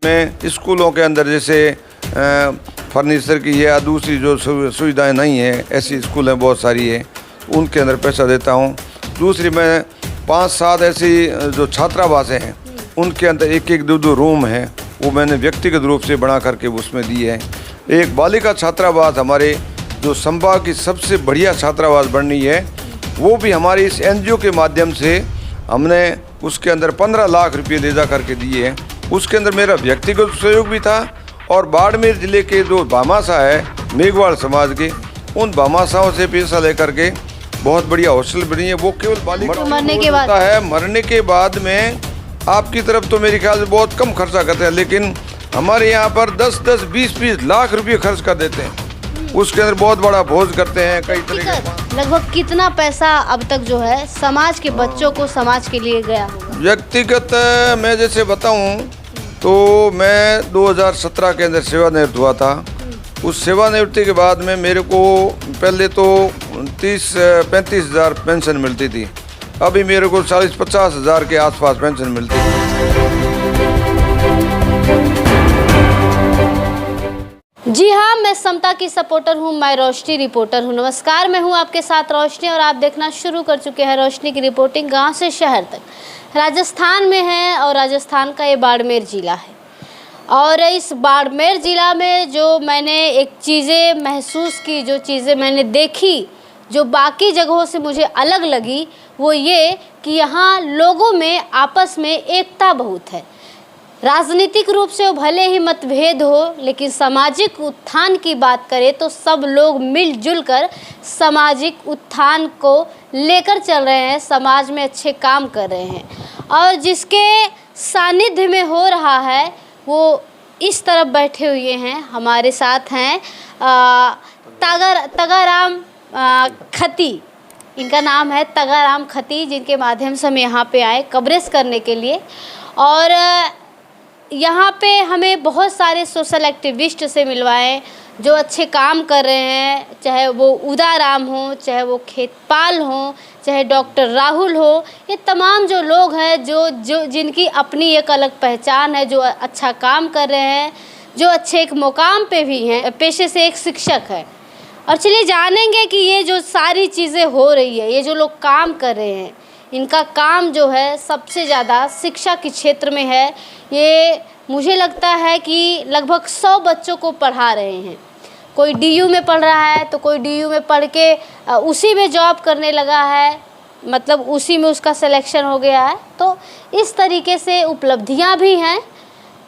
में स्कूलों के अंदर जैसे फर्नीचर की या दूसरी जो सुविधाएं नहीं है, ऐसी स्कूलें बहुत सारी है, उनके अंदर पैसा देता हूँ। दूसरी मैं 5-7 ऐसी जो छात्रावासें हैं उनके अंदर एक एक 2-2 रूम है, वो मैंने व्यक्तिगत रूप से बना करके उसमें दिए हैं। एक बालिका छात्रावास हमारे जो संभाग की सबसे बढ़िया छात्रावास बननी है, वो भी हमारे इस एनजीओ के माध्यम से हमने उसके अंदर 15 लाख रुपये ले जा करके दिए हैं। उसके अंदर मेरा व्यक्तिगत सहयोग भी था और बाड़मेर जिले के जो भामाशाह है मेघवाल समाज के, उन भामाशाहों से पैसा लेकर के बहुत बढ़िया हॉस्टल बनी है। वो केवल बालिका मरने के बाद है, मरने के बाद में आपकी तरफ तो मेरे ख्याल से बहुत कम खर्चा करते हैं, लेकिन हमारे यहाँ पर 10-10, 20-20 लाख रुपये खर्च कर देते हैं। उसके अंदर बहुत बड़ा भोज करते हैं कई तरह के। लगभग कितना पैसा अब तक जो है समाज के बच्चों को समाज के लिए गया होगा? व्यक्तिगत मैं जैसे बताऊं तो मैं 2017 के अंदर सेवानिवृत्त हुआ था। उस सेवानिवृत्ति के बाद में मेरे को पहले तो 30-35 हज़ार पेंशन मिलती थी, अभी मेरे को 40-50 हज़ार के आसपास पेंशन मिलती है। जी हाँ, मैं समता की सपोर्टर हूँ, मैं रोशनी रिपोर्टर हूँ। नमस्कार, मैं हूँ आपके साथ रोशनी और आप देखना शुरू कर चुके हैं रोशनी की रिपोर्टिंग गांव से शहर तक। राजस्थान में है और राजस्थान का ये बाड़मेर ज़िला है। और इस बाड़मेर ज़िला में जो मैंने एक चीज़ें महसूस की, जो चीज़ें मैंने देखी, जो बाकी जगहों से मुझे अलग लगी, वो ये कि यहाँ लोगों में आपस में एकता बहुत है। राजनीतिक रूप से वो भले ही मतभेद हो, लेकिन सामाजिक उत्थान की बात करें तो सब लोग मिलजुल कर सामाजिक उत्थान को लेकर चल रहे हैं, समाज में अच्छे काम कर रहे हैं। और जिसके सानिध्य में हो रहा है वो इस तरफ बैठे हुए हैं, हमारे साथ हैं तगाराम खती, इनका नाम है तगाराम खती, जिनके माध्यम से हम यहाँ पे आए कवरेज करने के लिए। और यहाँ पे हमें बहुत सारे सोशल एक्टिविस्ट से मिलवाएं जो अच्छे काम कर रहे हैं, चाहे वो उदाराम हो, चाहे वो खेतपाल हो, चाहे डॉक्टर राहुल हो। ये तमाम जो लोग हैं जो जिनकी अपनी एक अलग पहचान है, जो अच्छा काम कर रहे हैं, जो अच्छे एक मुकाम पे भी हैं, पेशे से एक शिक्षक है। और चलिए जानेंगे कि ये जो सारी चीज़ें हो रही है, ये जो लोग काम कर रहे हैं, इनका काम जो है सबसे ज़्यादा शिक्षा के क्षेत्र में है। ये मुझे लगता है कि लगभग 100 बच्चों को पढ़ा रहे हैं। कोई डीयू में पढ़ रहा है तो कोई डीयू में पढ़ के उसी में जॉब करने लगा है, मतलब उसी में उसका सिलेक्शन हो गया है। तो इस तरीके से उपलब्धियां भी हैं।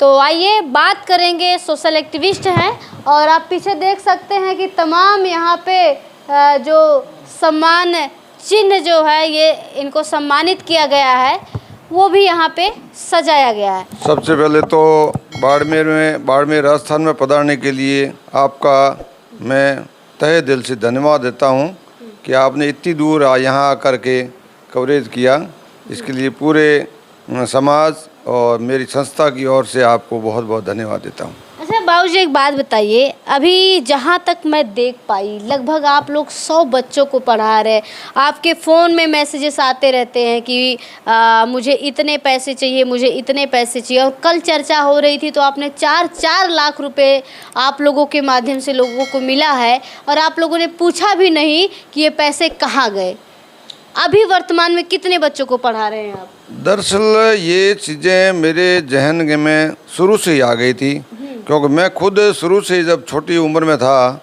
तो आइए बात करेंगे, सोशल एक्टिविस्ट हैं और आप पीछे देख सकते हैं कि तमाम यहाँ पे जो सम्मान चिन्ह जो है, ये इनको सम्मानित किया गया है, वो भी यहाँ पे सजाया गया है। सबसे पहले तो बाड़मेर राजस्थान में पधारने के लिए आपका मैं तहे दिल से धन्यवाद देता हूँ कि आपने इतनी दूर यहाँ आकर के कवरेज किया। इसके लिए पूरे समाज और मेरी संस्था की ओर से आपको बहुत बहुत धन्यवाद देता हूँ। अच्छा बाबूजी, एक बात बताइए, अभी जहाँ तक मैं देख पाई लगभग आप लोग 100 बच्चों को पढ़ा रहे हैं। आपके फ़ोन में मैसेजेस आते रहते हैं कि मुझे इतने पैसे चाहिए, मुझे इतने पैसे चाहिए। और कल चर्चा हो रही थी तो आपने 4 लाख रुपए आप लोगों के माध्यम से लोगों को मिला है और आप लोगों ने पूछा भी नहीं कि ये पैसे कहाँ गए। अभी वर्तमान में कितने बच्चों को पढ़ा रहे हैं आप? दरअसल ये चीज़ें मेरे जहन में शुरू से ही आ गई थी, क्योंकि मैं खुद शुरू से जब छोटी उम्र में था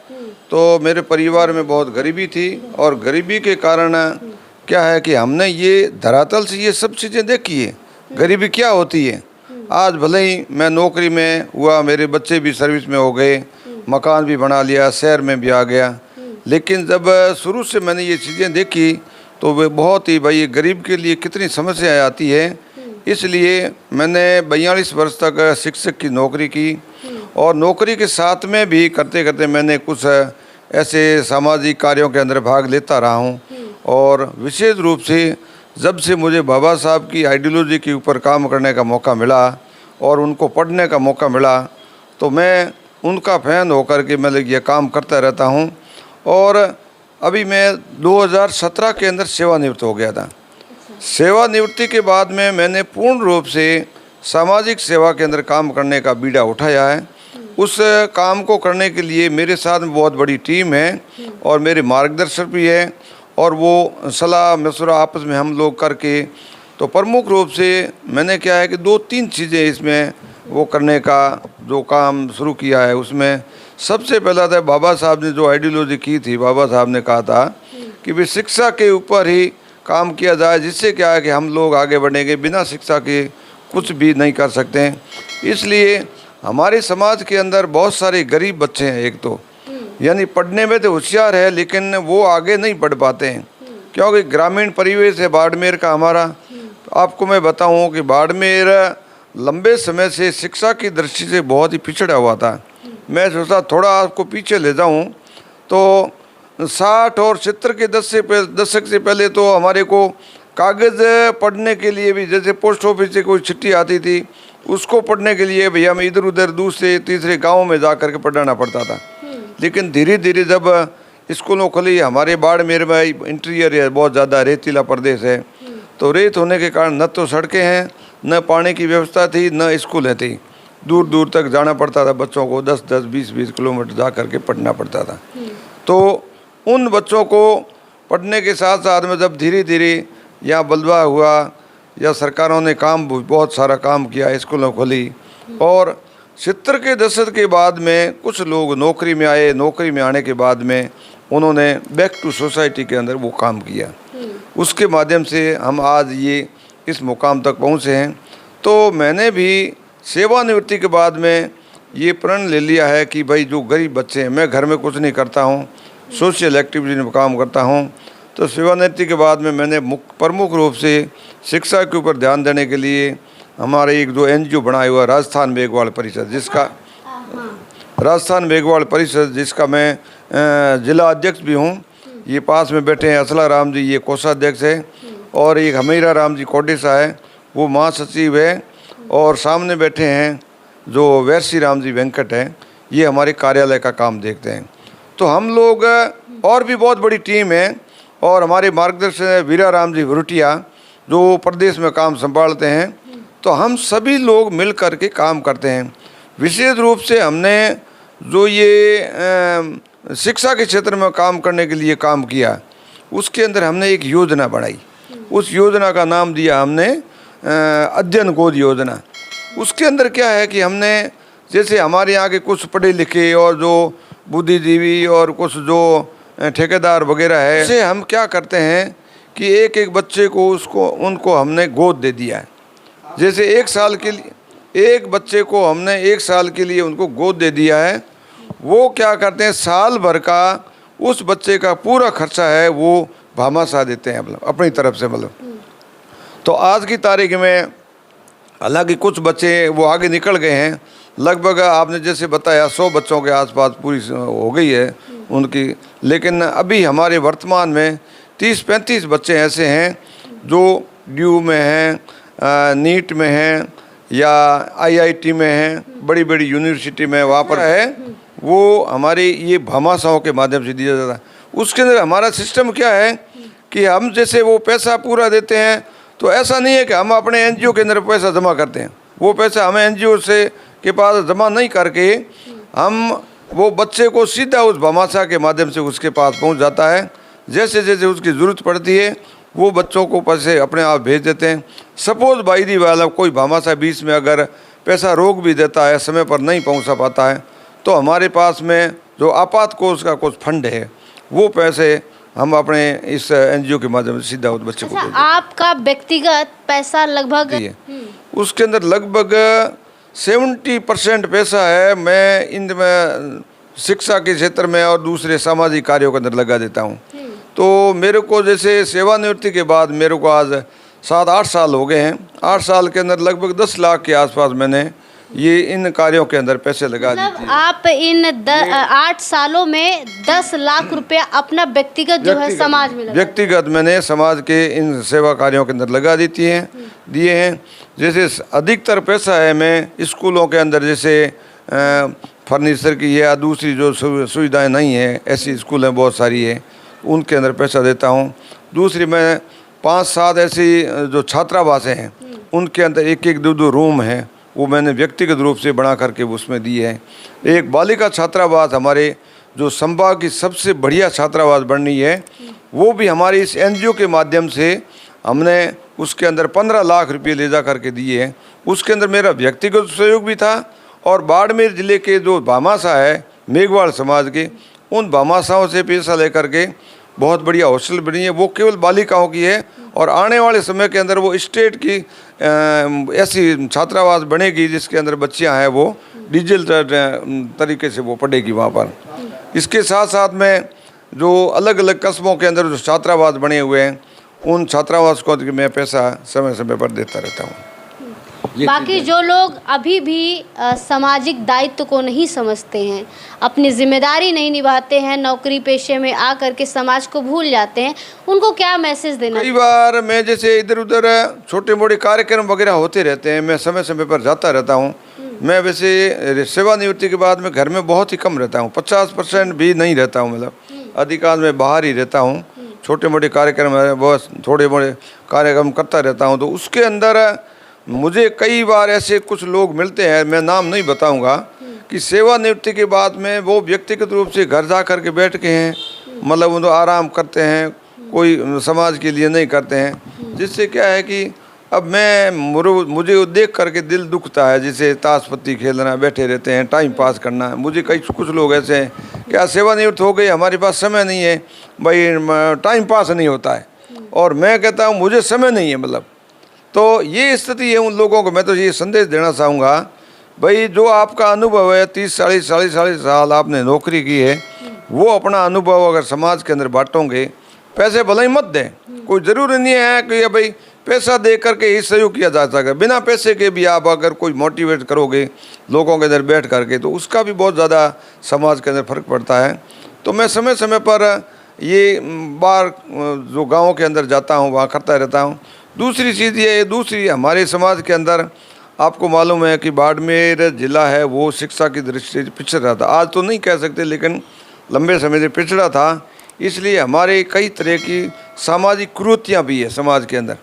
तो मेरे परिवार में बहुत गरीबी थी। और गरीबी के कारण क्या है कि हमने ये धरातल से ये सब चीज़ें देखी है, गरीबी क्या होती है। आज भले ही मैं नौकरी में हुआ, मेरे बच्चे भी सर्विस में हो गए, मकान भी बना लिया, शहर में भी आ गया, लेकिन जब शुरू से मैंने ये चीज़ें देखी तो वे बहुत ही भाई गरीब के लिए कितनी समस्याएं आती है। इसलिए मैंने 42 वर्ष तक शिक्षक की नौकरी की और नौकरी के साथ में भी करते करते मैंने कुछ ऐसे सामाजिक कार्यों के अंदर भाग लेता रहा हूँ। और विशेष रूप से जब से मुझे बाबा साहब की आइडियोलॉजी के ऊपर काम करने का मौका मिला और उनको पढ़ने का मौका मिला तो मैं उनका फ़ैन होकर के मैं ये काम करता रहता हूँ। और अभी मैं 2017 के अंदर सेवानिवृत्त हो गया था। सेवानिवृत्ति के बाद में मैंने पूर्ण रूप से सामाजिक सेवा के अंदर काम करने का बीड़ा उठाया है। उस काम को करने के लिए मेरे साथ में बहुत बड़ी टीम है और मेरे मार्गदर्शक भी है, और वो सलाह मशवरा आपस में हम लोग करके, तो प्रमुख रूप से मैंने क्या है कि 2-3 चीज़ें इसमें वो करने का जो काम शुरू किया है। उसमें सबसे पहला था, बाबा साहब ने जो आइडियोलॉजी की थी, बाबा साहब ने कहा था कि भाई शिक्षा के ऊपर ही काम किया जाए, जिससे क्या है कि हम लोग आगे बढ़ेंगे, बिना शिक्षा के कुछ भी नहीं कर सकते हैं। इसलिए हमारे समाज के अंदर बहुत सारे गरीब बच्चे हैं, एक तो यानी पढ़ने में तो होशियार है लेकिन वो आगे नहीं बढ़ पाते हैं, क्योंकि ग्रामीण परिवेश है बाड़मेर का हमारा। आपको मैं बताऊं कि बाड़मेर लंबे समय से शिक्षा की दृष्टि से बहुत ही पिछड़ा हुआ था। मैं सोचा थोड़ा आपको पीछे ले जाऊं तो 60 और 70 के दशक से पहले तो हमारे को कागज़ पढ़ने के लिए भी, जैसे पोस्ट ऑफिस से कोई चिट्ठी आती थी, उसको पढ़ने के लिए भैया हमें इधर उधर दूसरे तीसरे गाँव में जा कर के पढ़ाना पड़ता था। लेकिन धीरे धीरे जब स्कूलों खुली, हमारे बाड़मेर में इंटीरियर है, बहुत ज़्यादा रेतीला प्रदेश है, तो रेत होने के कारण न तो सड़कें हैं, न पानी की व्यवस्था थी, न स्कूलें थी। दूर दूर तक जाना पड़ता था बच्चों को, 10-10, 20-20 किलोमीटर जा करके पढ़ना पड़ता था। तो उन बच्चों को पढ़ने के साथ साथ में जब धीरे धीरे यहाँ बलवा हुआ या सरकारों ने काम बहुत सारा काम किया, स्कूलों खोली, और 70 के दशक के बाद में कुछ लोग नौकरी में आए। नौकरी में आने के बाद में उन्होंने बैक टू सोसाइटी के अंदर वो काम किया। उसके माध्यम से हम आज ये इस मुकाम तक पहुँचे हैं। तो मैंने भी सेवानिवृत्ति के बाद में ये प्रण ले लिया है कि भाई जो गरीब बच्चे हैं, मैं घर में कुछ नहीं करता हूँ, सोशल एक्टिविटी में काम करता हूँ, तो सेवानिवृत्ति के बाद में मैंने प्रमुख रूप से शिक्षा के ऊपर ध्यान देने के लिए हमारे एक जो NGO बनाया हुआ राजस्थान मेघवाल परिषद, जिसका मैं जिला अध्यक्ष भी हूँ। ये पास में बैठे हैं असला राम जी, ये कोषाध्यक्ष है, और एक हमीरा राम जी कोटेसा है, वो महासचिव है, और सामने बैठे हैं जो वैसी राम जी वेंकट हैं, ये हमारे कार्यालय का काम देखते हैं। तो हम लोग और भी बहुत बड़ी टीम है, और हमारे मार्गदर्शक है वीरा राम जी वरुटिया, जो प्रदेश में काम संभालते हैं। तो हम सभी लोग मिल कर के काम करते हैं। विशेष रूप से हमने जो ये शिक्षा के क्षेत्र में काम करने के लिए काम किया, उसके अंदर हमने एक योजना बनाई। उस योजना का नाम दिया हमने अध्ययन गोद योजना। उसके अंदर क्या है कि हमने, जैसे हमारे यहाँ के कुछ पढ़े लिखे और जो बुद्धिजीवी और कुछ जो ठेकेदार वगैरह है, उसे हम क्या करते हैं कि एक एक बच्चे को उनको हमने गोद दे दिया है। जैसे 1 साल के लिए एक बच्चे को हमने 1 साल के लिए उनको गोद दे दिया है। वो क्या करते हैं, साल भर का उस बच्चे का पूरा खर्चा है वो भामाशाह देते हैं, मतलब अपनी तरफ से। मतलब तो आज की तारीख में हालांकि कुछ बच्चे वो आगे निकल गए हैं, लगभग आपने जैसे बताया 100 बच्चों के आसपास पूरी हो गई है उनकी। लेकिन अभी हमारे वर्तमान में 30-35 बच्चे ऐसे हैं जो ड्यू में हैं, नीट में हैं, या IIT में हैं, बड़ी बड़ी यूनिवर्सिटी में वहाँ पर है, वो हमारे ये भामाशाहों के माध्यम से दिया जाता है। उसके अंदर हमारा सिस्टम क्या है कि हम जैसे वो पैसा पूरा देते हैं, तो ऐसा नहीं है कि हम अपने NGO के अंदर पैसा जमा करते हैं। वो पैसा हमें NGO से के पास जमा नहीं करके हम वो बच्चे को सीधा उस भामाशाह के माध्यम से उसके पास पहुंच जाता है। जैसे जैसे उसकी ज़रूरत पड़ती है वो बच्चों को पैसे अपने आप भेज देते हैं। सपोज बाई दी वाला कोई भामाशाह बीच में अगर पैसा रोक भी देता है, समय पर नहीं पहुंचा पाता है, तो हमारे पास में जो आपात कोष का कुछ फंड है, वो पैसे हम अपने इस NGO के माध्यम से सीधा उस बच्चे को भेज देते हैं। आपका व्यक्तिगत पैसा लगभग, उसके अंदर लगभग 70% पैसा है मैं इनमें शिक्षा के क्षेत्र में और दूसरे सामाजिक कार्यों के अंदर लगा देता हूँ। तो मेरे को जैसे सेवानिवृत्ति के बाद मेरे को आज 7-8 साल हो गए हैं। 8 साल के अंदर लगभग 10 लाख के आसपास मैंने ये इन कार्यों के अंदर पैसे लगा दिए। मतलब आप इन 8 सालों में 10 लाख रुपया अपना व्यक्तिगत जो है समाज में व्यक्तिगत मैंने समाज के इन सेवा कार्यों के अंदर लगा दिए हैं। जैसे अधिकतर पैसा है मैं स्कूलों के अंदर, जैसे फर्नीचर की या दूसरी जो सुविधाएं नहीं है, ऐसी स्कूलें बहुत सारी है, उनके अंदर पैसा देता हूँ। दूसरी मैं 5-7 ऐसी जो छात्रावासें हैं उनके अंदर एक एक दो दो रूम हैं, वो मैंने व्यक्तिगत रूप से बना करके उसमें दिए हैं। एक बालिका छात्रावास हमारे जो संभाग की सबसे बढ़िया छात्रावास बन रही है, वो भी हमारे इस एनजीओ के माध्यम से हमने उसके अंदर 15 लाख रुपये ले जा करके दिए हैं। उसके अंदर मेरा व्यक्तिगत सहयोग भी था, और बाड़मेर ज़िले के जो भामाशाह है मेघवाल समाज के, उन भामाशाहों से पैसा लेकर के बहुत बढ़िया हॉस्टल बनी है। वो केवल बालिकाओं की है, और आने वाले समय के अंदर वो स्टेट की ऐसी छात्रावास बनेगी जिसके अंदर बच्चियां हैं वो डिजिटल तरीके से वो पढ़ेगी वहाँ पर। इसके साथ साथ में जो अलग अलग कस्बों के अंदर जो छात्रावास बने हुए हैं, उन छात्रावास को मैं पैसा समय समय पर देता रहता हूँ। बाकी जो लोग अभी भी सामाजिक दायित्व को नहीं समझते हैं, अपनी जिम्मेदारी नहीं निभाते हैं, नौकरी पेशे में आ करके समाज को भूल जाते हैं, उनको क्या मैसेज देना? कई बार मैं जैसे इधर उधर छोटे मोटे कार्यक्रम वगैरह होते रहते हैं, मैं समय समय पर जाता रहता हूँ। मैं वैसे सेवानिवृत्ति के बाद में घर में बहुत ही कम रहता हूँ, 50% भी नहीं रहता हूँ, मतलब अधिकांश मैं बाहर ही रहता हूँ। छोटे मोटे कार्यक्रम है, बहुत थोड़े मोटे कार्यक्रम करता रहता हूँ। तो उसके अंदर मुझे कई बार ऐसे कुछ लोग मिलते हैं, मैं नाम नहीं बताऊंगा, कि सेवानिवृत्ति के बाद में वो व्यक्तिगत रूप से घर जा कर के बैठ के हैं, मतलब वो आराम करते हैं, कोई समाज के लिए नहीं करते हैं। जिससे क्या है कि अब मुझे देख करके दिल दुखता है, जैसे ताश पत्ती खेलना, बैठे रहते हैं, टाइम पास करना है। मुझे कुछ लोग ऐसे हैं, क्या सेवानिवृत्त हो गए, हमारे पास समय नहीं है भाई, टाइम पास नहीं होता है। और मैं कहता हूँ मुझे समय नहीं है, मतलब तो ये स्थिति है उन लोगों को। मैं तो ये संदेश देना चाहूँगा, भाई जो आपका अनुभव है 30-40 साल आपने नौकरी की है, वो अपना अनुभव अगर समाज के अंदर बांटोगे, पैसे भले ही मत दें, कोई ज़रूरी नहीं है कि भाई पैसा दे करके ही सहयोग किया जा सके। बिना पैसे के भी आप अगर कोई मोटिवेट करोगे लोगों के अंदर बैठ करके, तो उसका भी बहुत ज़्यादा समाज के अंदर फ़र्क पड़ता है। तो मैं समय समय पर ये बार जो गाँव के अंदर जाता हूँ वहाँ करता रहता हूँ। दूसरी चीज़ ये, दूसरी हमारे समाज के अंदर आपको मालूम है कि बाड़मेर ज़िला है वो शिक्षा की दृष्टि से पिछड़ रहा था। आज तो नहीं कह सकते, लेकिन लंबे समय से पिछड़ा था। इसलिए हमारे कई तरह की सामाजिक कुरीतियाँ भी है समाज के अंदर।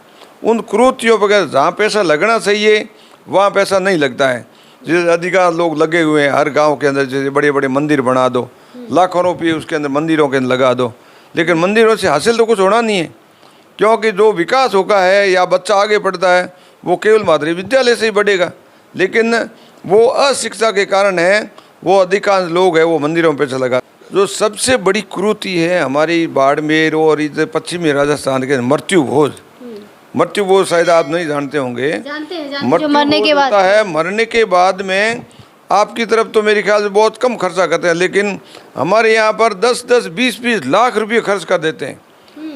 उन कुरीतियों पर जहाँ पैसा लगना चाहिए वहाँ पैसा नहीं लगता है। जैसे अधिकार लोग लगे हुए हैं हर गाँव के अंदर, जैसे बड़े बड़े मंदिर बना दो, लाखों रुपये उसके अंदर मंदिरों के अंदर लगा दो, लेकिन मंदिरों से हासिल तो कुछ होना नहीं है। क्योंकि जो विकास होगा है या बच्चा आगे बढ़ता है वो केवल माध्यमिक विद्यालय से ही बढ़ेगा, लेकिन वो अशिक्षा के कारण है वो अधिकांश लोग हैं वो मंदिरों में पैसा लगा। जो सबसे बड़ी कुरीति है हमारी बाड़मेर और इधर पश्चिमी राजस्थान के मृत्यु भोज शायद आप नहीं जानते होंगे। जो मरने के बाद है, मरने के बाद में आपकी तरफ तो मेरे ख्याल से बहुत कम खर्चा करते हैं, लेकिन हमारे यहाँ पर 10-10, 20-20 लाख रुपये खर्च कर देते हैं।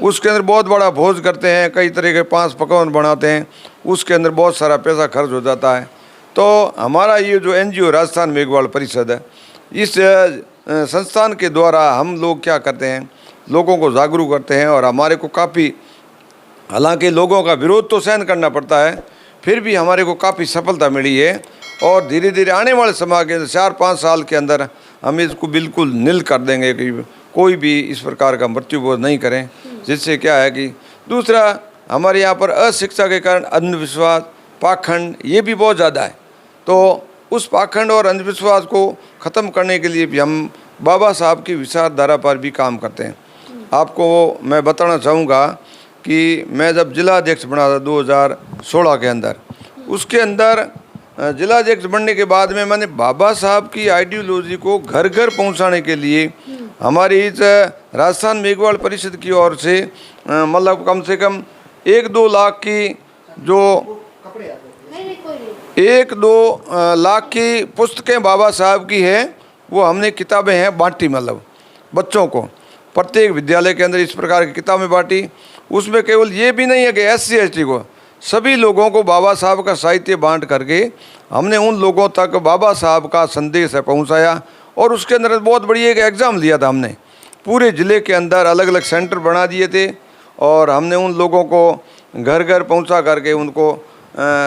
उसके अंदर बहुत बड़ा भोज करते हैं, कई तरह के 5 पकवान बनाते हैं, उसके अंदर बहुत सारा पैसा खर्च हो जाता है। तो हमारा ये जो एनजीओ राजस्थान मेघवाल परिषद है, इस संस्थान के द्वारा हम लोग क्या करते हैं, लोगों को जागरूक करते हैं। और हमारे को काफ़ी, हालांकि लोगों का विरोध तो सहन करना पड़ता है, फिर भी हमारे को काफ़ी सफलता मिली है। और धीरे धीरे आने वाले समय के 4-5 साल के अंदर हम इसको बिल्कुल नील कर देंगे कि कोई भी इस प्रकार का मृत्यु बोध नहीं करें। जिससे क्या है कि दूसरा, हमारे यहाँ पर अशिक्षा के कारण अंधविश्वास, पाखंड ये भी बहुत ज़्यादा है। तो उस पाखंड और अंधविश्वास को ख़त्म करने के लिए भी हम बाबा साहब की विचारधारा पर भी काम करते हैं। आपको मैं बताना चाहूँगा कि मैं जब जिला अध्यक्ष बना था 2016 के अंदर, उसके अंदर जिला अध्यक्ष बनने के बाद में मैंने बाबा साहब की आइडियोलॉजी को घर घर पहुंचाने के लिए हमारी इस राजस्थान मेघवाल परिषद की ओर से मतलब कम से कम 1-2 लाख की जो 1-2 लाख की पुस्तकें बाबा साहब की है, वो हमने किताबें हैं बांटी, मतलब बच्चों को प्रत्येक विद्यालय के अंदर इस प्रकार की किताबें बांटी। उसमें केवल ये भी नहीं है कि SC ST को, सभी लोगों को बाबा साहब का साहित्य बांट करके हमने उन लोगों तक बाबा साहब का संदेश है पहुंचाया। और उसके अंदर बहुत बड़ी एक एग्ज़ाम लिया था हमने, पूरे ज़िले के अंदर अलग अलग सेंटर बना दिए थे, और हमने उन लोगों को घर घर पहुंचा करके उनको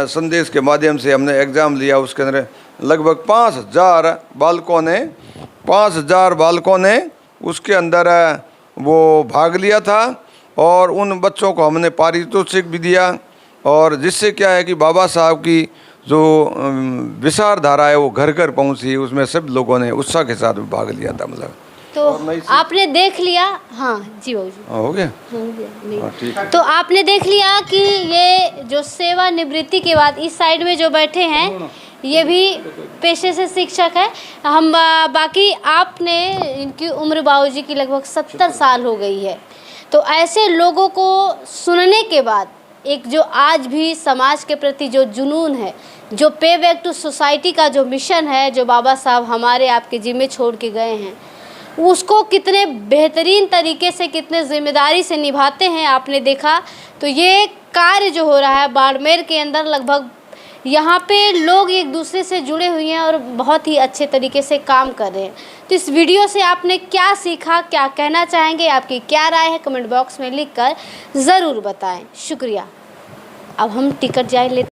संदेश के माध्यम से हमने एग्ज़ाम लिया। उसके अंदर लगभग 5,000 बालकों ने उसके अंदर वो भाग लिया था, और उन बच्चों को हमने पारितोषिक भी दिया। और जिससे क्या है कि बाबा साहब की जो विचारधारा है वो घर घर पहुंची, उसमें सब लोगों ने उत्साह के साथ भाग लिया था। मतलब तो आपने देख लिया, हाँ जी बाबू जी, हो गया। नहीं। हाँ, ठीक है। तो आपने देख लिया कि ये जो सेवानिवृत्ति के बाद इस साइड में जो बैठे हैं ये भी पेशे से शिक्षक है। हम बाकी आपने, इनकी उम्र बाबूजी की लगभग 70 साल हो गई है। तो ऐसे लोगों को सुनने के बाद एक जो आज भी समाज के प्रति जो जुनून है, जो पे बैक टू सोसाइटी का जो मिशन है, जो बाबा साहब हमारे आपके जिम्मे छोड़ के गए हैं, उसको कितने बेहतरीन तरीके से, कितने ज़िम्मेदारी से निभाते हैं आपने देखा। तो ये कार्य जो हो रहा है बाड़मेर के अंदर, लगभग यहाँ पे लोग एक दूसरे से जुड़े हुए हैं और बहुत ही अच्छे तरीके से काम कर रहे हैं। तो इस वीडियो से आपने क्या सीखा, क्या कहना चाहेंगे, आपकी क्या राय है, कमेंट बॉक्स में लिखकर ज़रूर बताएं। शुक्रिया। अब हम टिकट जाए लेते